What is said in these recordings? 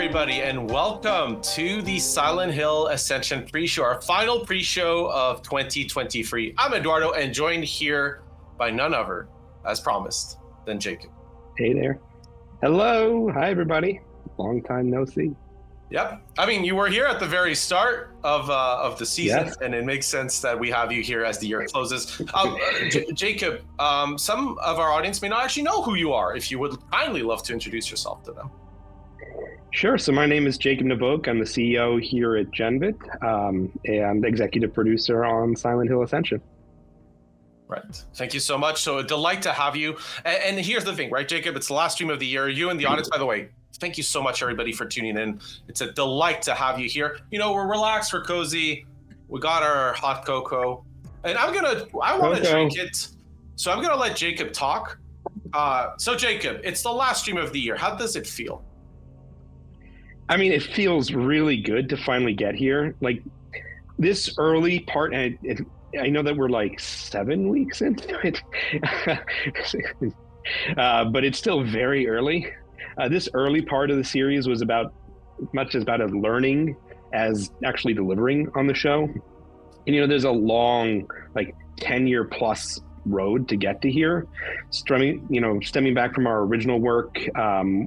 everybody, and welcome to the Silent Hill Ascension pre-show, our final pre-show of 2023. I'm Eduardo, and joined here by none other, as promised, than Jacob. Hey there. Hello. Hi, everybody. Long time no see. Yep. I mean, you were here at the very start of the season, Yes. and it makes sense that we have you here as the year closes. Jacob, some of our audience may not actually know who you are. If you would kindly love to introduce yourself to them. Sure. So my name is Jacob Navok. I'm the CEO here at Genvid and executive producer on Silent Hill Ascension. Right. Thank you so much. So a delight to have you. And here's the thing, right, Jacob? It's the last stream of the year. You and the audience, by the way, thank you so much, everybody, for tuning in. It's a delight to have you here. You know, we're relaxed, we're cozy. We got our hot cocoa. And I want to drink it. So I'm going to let Jacob talk. So Jacob, it's the last stream of the year. How does it feel? I mean, it feels really good to finally get here. Like this early part, and I know that we're like 7 weeks into it, but it's still very early. This early part of the series was about much as about learning as actually delivering on the show. And, you know, there's a long, like 10-year plus road to get to here. Stemming back from our original work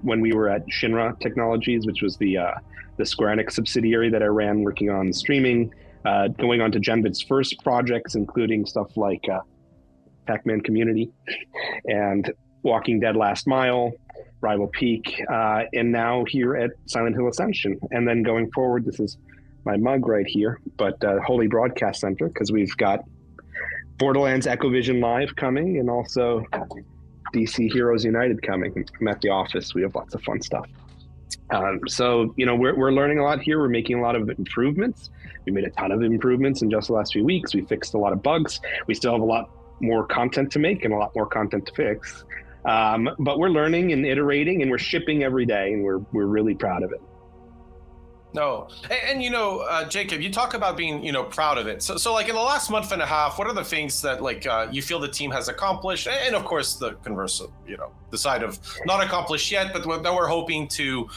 when we were at Shinra Technologies, which was the Square Enix subsidiary that I ran working on streaming, going on to Genvid's first projects, including stuff like Pac-Man Community and Walking Dead Last Mile, Rival Peak, and now here at Silent Hill Ascension. And then going forward, this is my mug right here, but Holy Broadcast Center, because we've got Borderlands Echo Vision Live coming, and also DC Heroes United coming. I'm at the office. We have lots of fun stuff. So, you know, we're learning a lot here. We're making a lot of improvements. We made a ton of improvements in just the last few weeks. We fixed a lot of bugs. We still have a lot more content to make and a lot more content to fix. But we're learning and iterating, and we're shipping every day, and we're really proud of it. No. And you know, Jacob, you talk about being, you know, proud of it. So like in the last month and a half, what are the things that like you feel the team has accomplished? And of course, the converse, you know, the side of not accomplished yet, but that we're hoping to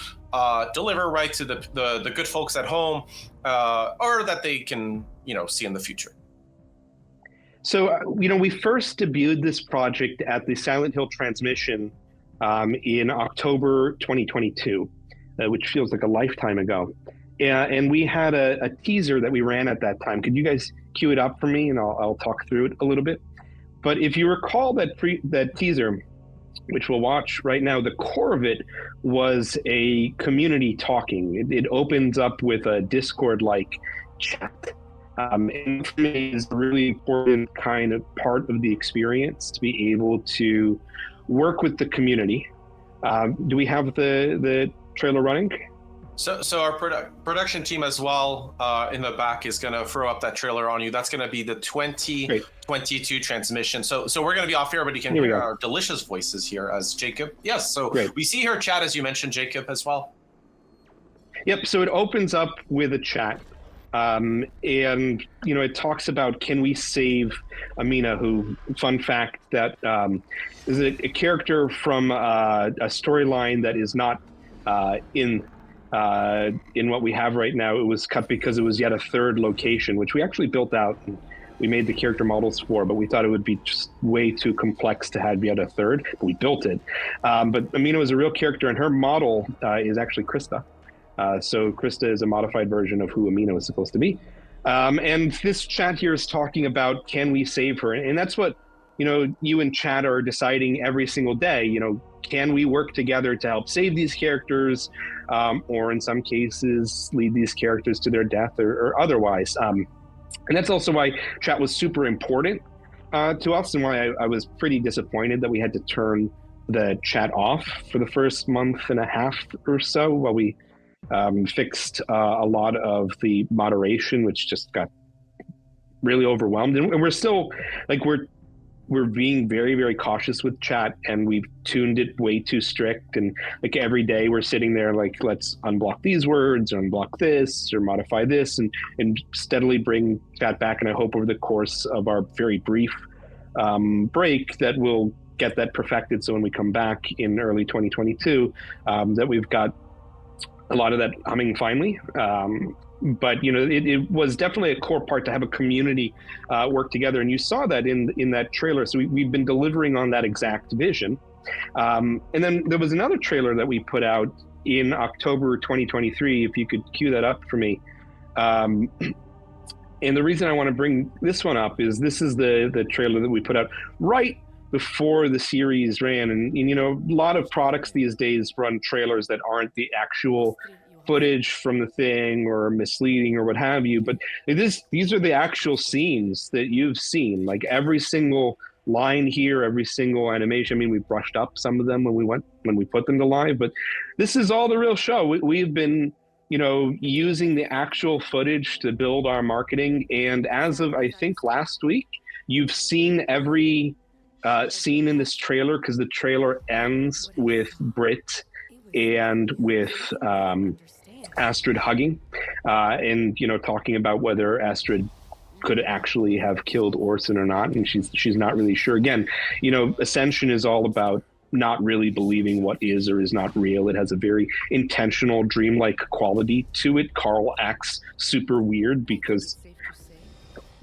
deliver right to the good folks at home, or that they can, you know, see in the future. So, you know, we first debuted this project at the Silent Hill Transmission in October 2022. Which feels like a lifetime ago. And we had a teaser that we ran at that time. Could you guys cue it up for me, and I'll talk through it a little bit? But if you recall that teaser, which we'll watch right now, the core of it was a community talking. It opens up with a Discord-like chat. And for me, is a really important kind of part of the experience to be able to work with the community. Do we have the trailer running? So our production team as well in the back is going to throw up that trailer on you. That's going to be the 2022 transmission. So we're going to be off here, but you can hear our delicious voices here as Jacob. Yes, so we see her chat, as you mentioned, Jacob, as well. Yep, so it opens up with a chat. And, you know, it talks about, can we save Amina, who, fun fact, that is a character from a storyline that is not in what we have right now. It was cut because it was yet a third location, which we actually built out and we made the character models for, but we thought it would be just way too complex to have yet a third, but we built it. But Amina was a real character, and her model is actually Krista. So Krista is a modified version of who Amina was supposed to be. And this chat here is talking about, can we save her? And that's what, you know, you and chat are deciding every single day. You know, can we work together to help save these characters, or in some cases lead these characters to their death or otherwise? And that's also why chat was super important to us, and why I was pretty disappointed that we had to turn the chat off for the first month and a half or so while we fixed a lot of the moderation, which just got really overwhelmed. And we're still, like, we're being very, very cautious with chat, and we've tuned it way too strict. And like every day we're sitting there like, let's unblock these words, or unblock this, or modify this, and steadily bring chat back. And I hope over the course of our very brief break that we'll get that perfected. So when we come back in early 2022, that we've got a lot of that humming finely. But it was definitely a core part to have a community work together, and you saw that in that trailer. So we've been delivering on that exact vision. And then there was another trailer that we put out in October 2023. If you could cue that up for me. And the reason I want to bring this one up is this is the trailer that we put out right before the series ran. And a lot of products these days run trailers that aren't the actual footage from the thing or misleading or what have you. But these are the actual scenes that you've seen, like every single line here, every single animation. I mean, we brushed up some of them when we put them to live, but this is all the real show. We've been using the actual footage to build our marketing. And as of, I think, last week, you've seen every scene in this trailer, because the trailer ends with Britt and with Astrid hugging and talking about whether Astrid could actually have killed Orson or not, and she's not really sure. Again, Ascension is all about not really believing what is or is not real. It has a very intentional, dreamlike quality to it. Carl acts super weird because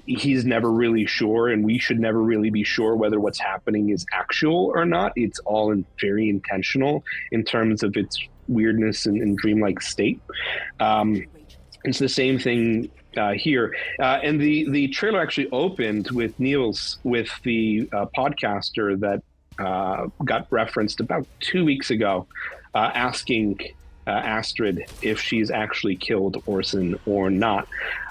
he's never really sure, and we should never really be sure whether what's happening is actual or not. It's all very intentional in terms of its weirdness and dreamlike state. It's the same thing here. And the trailer actually opened with Niels, with the podcaster that got referenced about 2 weeks ago, asking Astrid if she's actually killed Orson or not.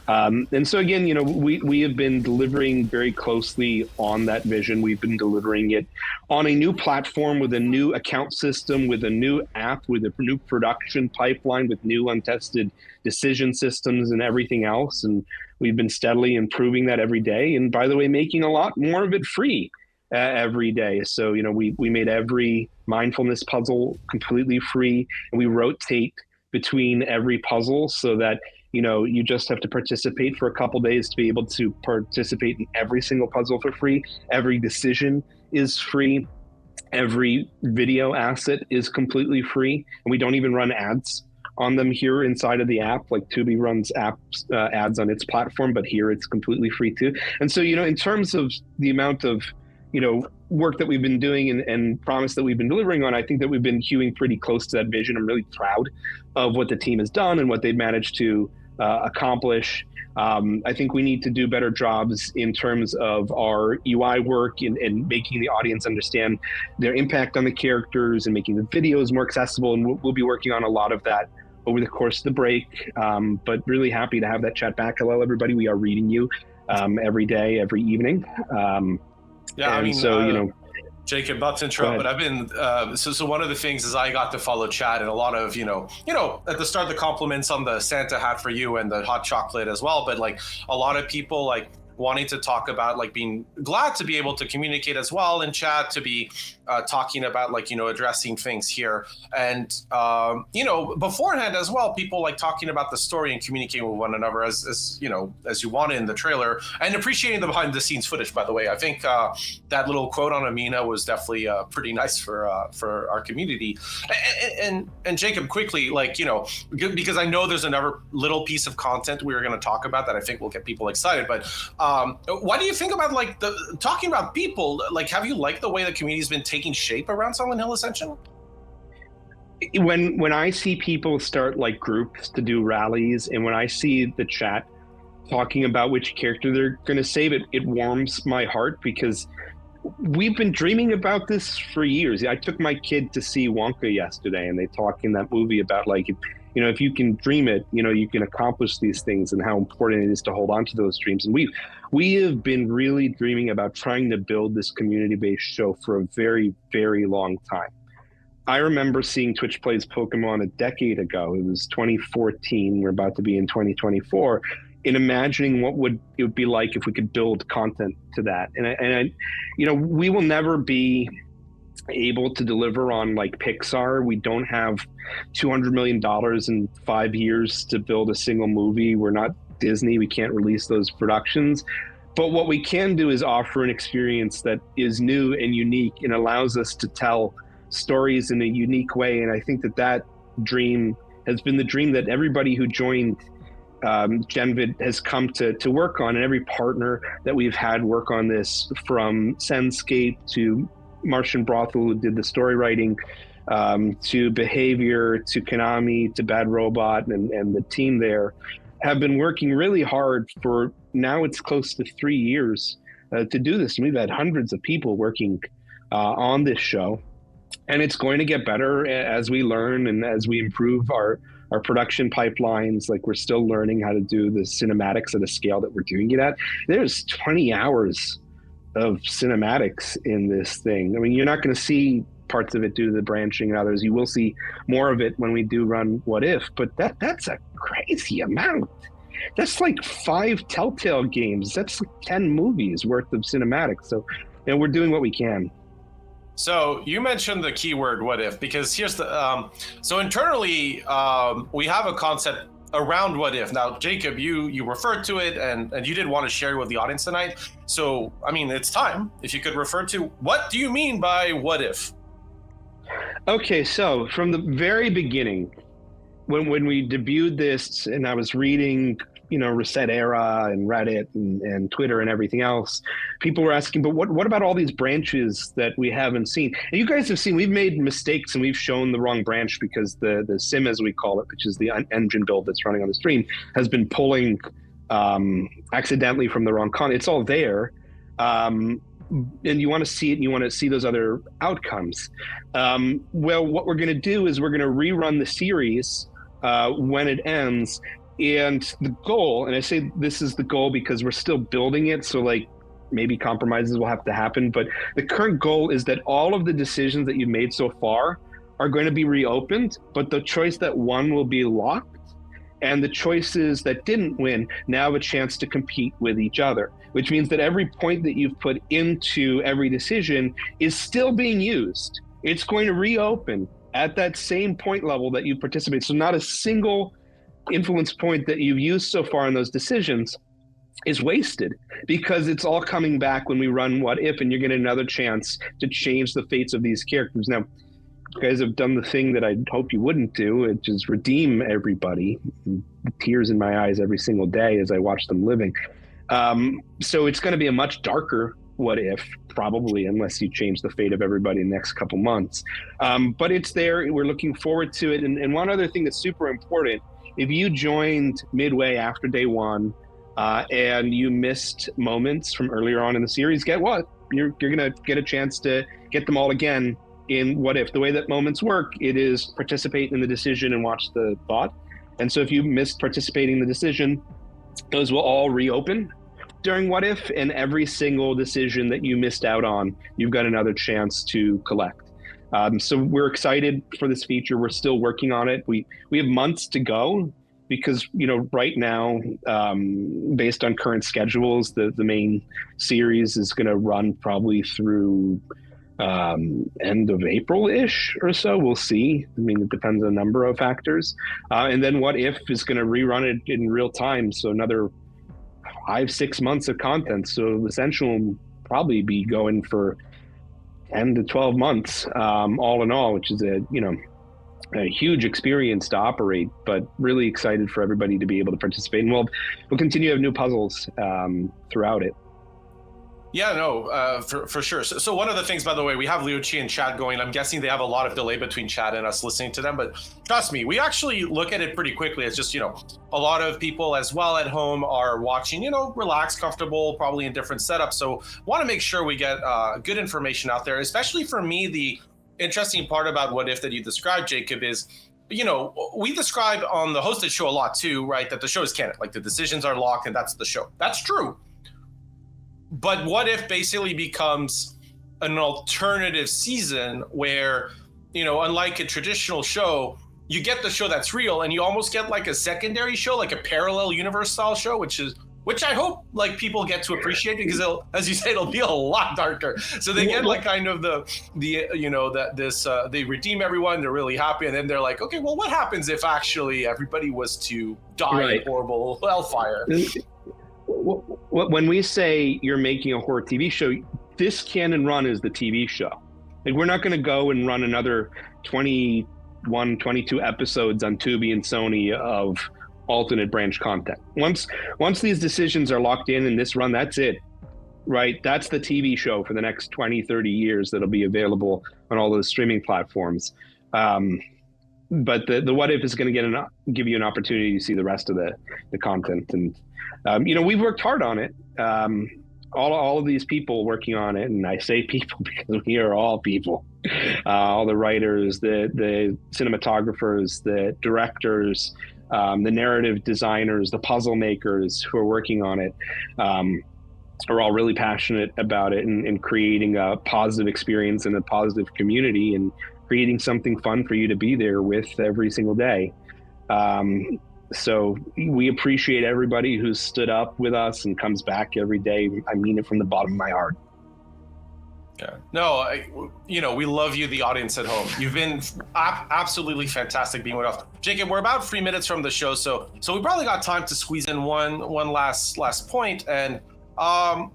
And so again, we have been delivering very closely on that vision. We've been delivering it on a new platform with a new account system, with a new app, with a new production pipeline, with new untested decision systems and everything else. And we've been steadily improving that every day. And by the way, making a lot more of it free every day. So, we made every mindfulness puzzle completely free, and we rotate between every puzzle so that you just have to participate for a couple days to be able to participate in every single puzzle for free. Every decision is free. Every video asset is completely free. And we don't even run ads on them here inside of the app. Like Tubi runs ads on its platform, but here it's completely free too. And so, in terms of the amount of, work that we've been doing and promise that we've been delivering on, I think that we've been hewing pretty close to that vision. I'm really proud of what the team has done and what they've managed to accomplish. I think we need to do better jobs in terms of our UI work and making the audience understand their impact on the characters and making the videos more accessible. And we'll be working on a lot of that over the course of the break. But really happy to have that chat back. Hello, everybody. We are reading you every day, every evening. Yeah, I mean, so, Jacob, not to interrupt, but I've been so one of the things is I got to follow Chad, and a lot of at the start the compliments on the Santa hat for you and the hot chocolate as well, but like a lot of people like wanting to talk about like being glad to be able to communicate as well in chat, to be talking about like addressing things here, and beforehand as well, people like talking about the story and communicating with one another as you wanted in the trailer, and appreciating the behind the scenes footage. By the way, I think that little quote on Amina was definitely pretty nice for our community. And Jacob, quickly, like because I know there's another little piece of content we were going to talk about that I think will get people excited, but what do you think about like talking about people? Like, have you liked the way the community's been taking shape around Silent Hill Ascension? When I see people start like groups to do rallies, and when I see the chat talking about which character they're going to save, it warms my heart, because we've been dreaming about this for years. I took my kid to see Wonka yesterday, and they talk in that movie about like, if you can dream it, you can accomplish these things, and how important it is to hold on to those dreams. And we have been really dreaming about trying to build this community-based show for a very, very long time. I remember seeing Twitch Plays Pokemon a decade ago. It was 2014. We're about to be in 2024. In imagining what it would be like if we could build content to that. And we will never be able to deliver on like Pixar. We don't have $200 million in 5 years to build a single movie. We're not Disney. We can't release those productions. But what we can do is offer an experience that is new and unique and allows us to tell stories in a unique way. And I think that dream has been the dream that everybody who joined Genvid has come to work on, and every partner that we've had work on this, from Senscape to Martian Brothel, who did the story writing, to Behavior, to Konami, to Bad Robot, and the team there, have been working really hard for, now it's close to 3 years to do this. And we've had hundreds of people working on this show, and it's going to get better as we learn and as we improve our production pipelines. Like, we're still learning how to do the cinematics at a scale that we're doing it at. There's 20 hours of cinematics in this thing. I mean, you're not going to see parts of it due to the branching and others. You will see more of it when we do run What If, but that's a crazy amount. That's like 5 Telltale games. That's like 10 movies worth of cinematics. So, you know, we're doing what we can. So you mentioned the keyword "what if," because here's the so internally we have a concept around what if. Now, Jacob, you referred to it and you did want to share it with the audience tonight. So, I mean, it's time. If you could refer to, what do you mean by what if? Okay, so from the very beginning, when we debuted this, and I was reading, you know, Reset Era and Reddit and Twitter and everything else, people were asking, but what about all these branches that we haven't seen? And you guys have seen, we've made mistakes and we've shown the wrong branch, because the sim, as we call it, which is the engine build that's running on the stream, has been pulling accidentally from the wrong con. It's all there. And you want to see it, and you want to see those other outcomes. Well, what we're going to do is we're going to rerun the series when it ends. And the goal, and I say this is the goal because we're still building it, so like maybe compromises will have to happen, but the current goal is that all of the decisions that you've made so far are going to be reopened, but the choice that won will be locked, and the choices that didn't win now have a chance to compete with each other, which means that every point that you've put into every decision is still being used. It's going to reopen at that same point level that you participate. So not a single influence point that you've used so far in those decisions is wasted, because it's all coming back when we run What If, and you're getting another chance to change the fates of these characters. Now, you guys have done the thing that I hope you wouldn't do, which is redeem everybody. Tears in my eyes every single day as I watch them living. So it's going to be a much darker What If, probably, unless you change the fate of everybody in the next couple months. But it's there. We're looking forward to it. And one other thing that's super important, if you joined midway after day one and you missed moments from earlier on in the series, get what? You're going to get a chance to get them all again in What If. The way that moments work, it is participate in the decision and watch the thought. And so if you missed participating in the decision, those will all reopen during What If, and every single decision that you missed out on, you've got another chance to collect. So we're excited for this feature. We're still working on it. We have months to go, because, you know, right now, based on current schedules, the main series is going to run probably through end of April-ish or so. We'll see. I mean, it depends on a number of factors. And then What If is going to rerun it in real time. So another 5-6 months of content. So Ascension will probably be going for 10 to 12 months, all in all, which is a huge experience to operate, but really excited for everybody to be able to participate. And we'll continue to have new puzzles throughout it. Yeah, no, for sure. So one of the things, by the way, we have Liuchi and chat going. I'm guessing they have a lot of delay between chat and us listening to them, but trust me, we actually look at it pretty quickly. It's just, a lot of people as well at home are watching, relaxed, comfortable, probably in different setups. So want to make sure we get good information out there, especially for me. The interesting part about What If that you described, Jacob, is, we describe on the hosted show a lot too, right? That the show is canon, like the decisions are locked and that's the show. That's true. But What If basically becomes an alternative season where, unlike a traditional show, you get the show that's real, and you almost get like a secondary show, like a parallel universe style show, which I hope like people get to appreciate, because as you say, it'll be a lot darker. So they get like kind of they redeem everyone, they're really happy, and then they're like, okay, well, what happens if actually everybody was to die in horrible hellfire? When we say you're making a horror TV show, this canon run is the TV show. Like, we're not going to go and run another 20 22 episodes on Tubi and Sony of alternate branch content. Once these decisions are locked in this run, that's it, right? That's the TV show for the next 20, 30 years that'll be available on all those streaming platforms. But the What If is going to give you an opportunity to see the rest of the content. And, we've worked hard on it. All of these people working on it, and I say people because we are all people, all the writers, the cinematographers, the directors, the narrative designers, the puzzle makers who are working on it, are all really passionate about it and creating a positive experience and a positive community and creating something fun for you to be there with every single day. So we appreciate everybody who's stood up with us and comes back every day. I mean it from the bottom of my heart. Yeah. No, we love you, the audience at home. You've been absolutely fantastic being with us. Jacob, we're about 3 minutes from the show, so we probably got time to squeeze in one last point. And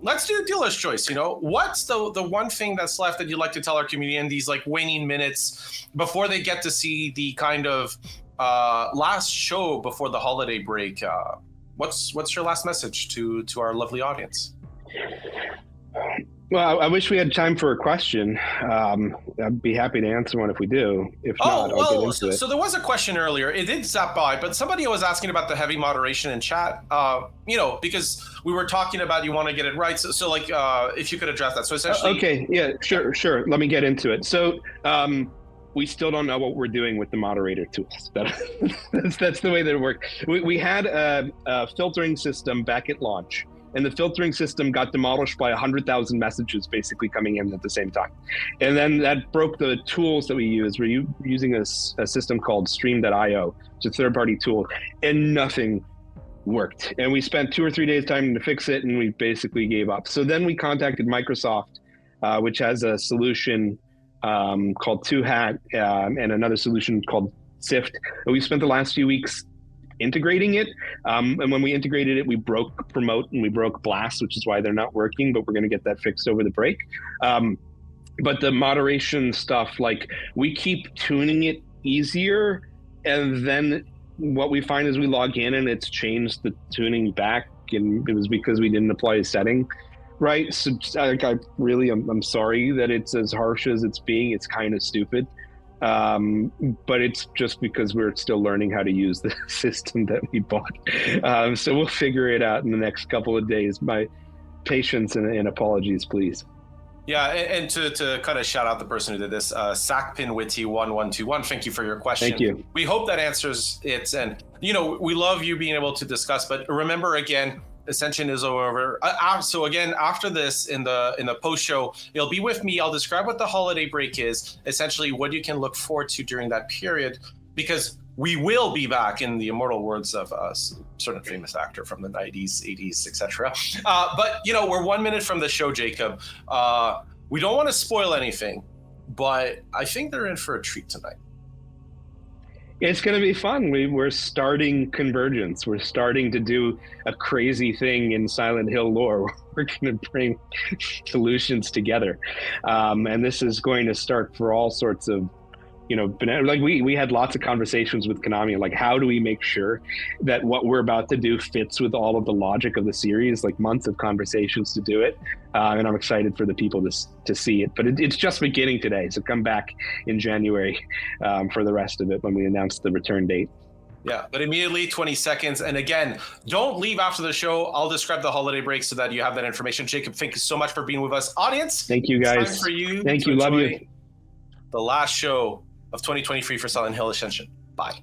let's do dealer's choice. What's the one thing that's left that you'd like to tell our community in these waning minutes before they get to see the kind of last show before the holiday break? What's your last message to our lovely audience? Well, I wish we had time for a question. I'd be happy to answer one if we do. If not, I'll get into it. So there was a question earlier. It did zap by, but somebody was asking about the heavy moderation in chat. Because we were talking about you want to get it right. So if you could address that. So essentially. Okay. Yeah. Sure. Let me get into it. So we still don't know what we're doing with the moderator tools. That's the way that it worked. We had a filtering system back at launch. And the filtering system got demolished by 100,000 messages basically coming in at the same time. And then that broke the tools that we use. We're using a system called Stream.io. It's a third-party tool, and nothing worked. And we spent 2 or 3 days time to fix it, and we basically gave up. So then we contacted Microsoft, which has a solution called 2Hat and another solution called Sift. And we spent the last few weeks integrating it. And when we integrated it, we broke Promote and we broke Blast, which is why they're not working, but we're going to get that fixed over the break. But the moderation stuff, we keep tuning it easier. And then what we find is we log in and it's changed the tuning back. And it was because we didn't apply a setting right. So I'm sorry that it's as harsh as it's being. It's kind of stupid. But it's just because we're still learning how to use the system that we bought. So we'll figure it out in the next couple of days. My patience and apologies, please. Yeah, and to kind of shout out the person who did this, Sackpinwitty1121, thank you for your question. Thank you. We hope that answers it. And, we love you being able to discuss, but remember again, Ascension is over. So again, after this, in the post show, it'll be with me. I'll describe what the holiday break is, essentially what you can look forward to during that period, because we will be back, in the immortal words of a certain famous actor from the 90s, 80s, etc. But we're 1 minute from the show, Jacob. We don't want to spoil anything, but I think they're in for a treat tonight. It's going to be fun. We're starting Convergence. We're starting to do a crazy thing in Silent Hill lore. We're going to bring solutions together. And this is going to start for all sorts of, we had lots of conversations with Konami, how do we make sure that what we're about to do fits with all of the logic of the series, months of conversations to do it. And I'm excited for the people to see it, but it's just beginning today. So come back in January for the rest of it when we announce the return date. Yeah, but immediately 20 seconds. And again, don't leave after the show. I'll describe the holiday break so that you have that information. Jacob, thank you so much for being with us. Audience, thank you guys. It's time for you. Thank you. Love you. The last show of 2023 for Silent Hill Ascension. Bye.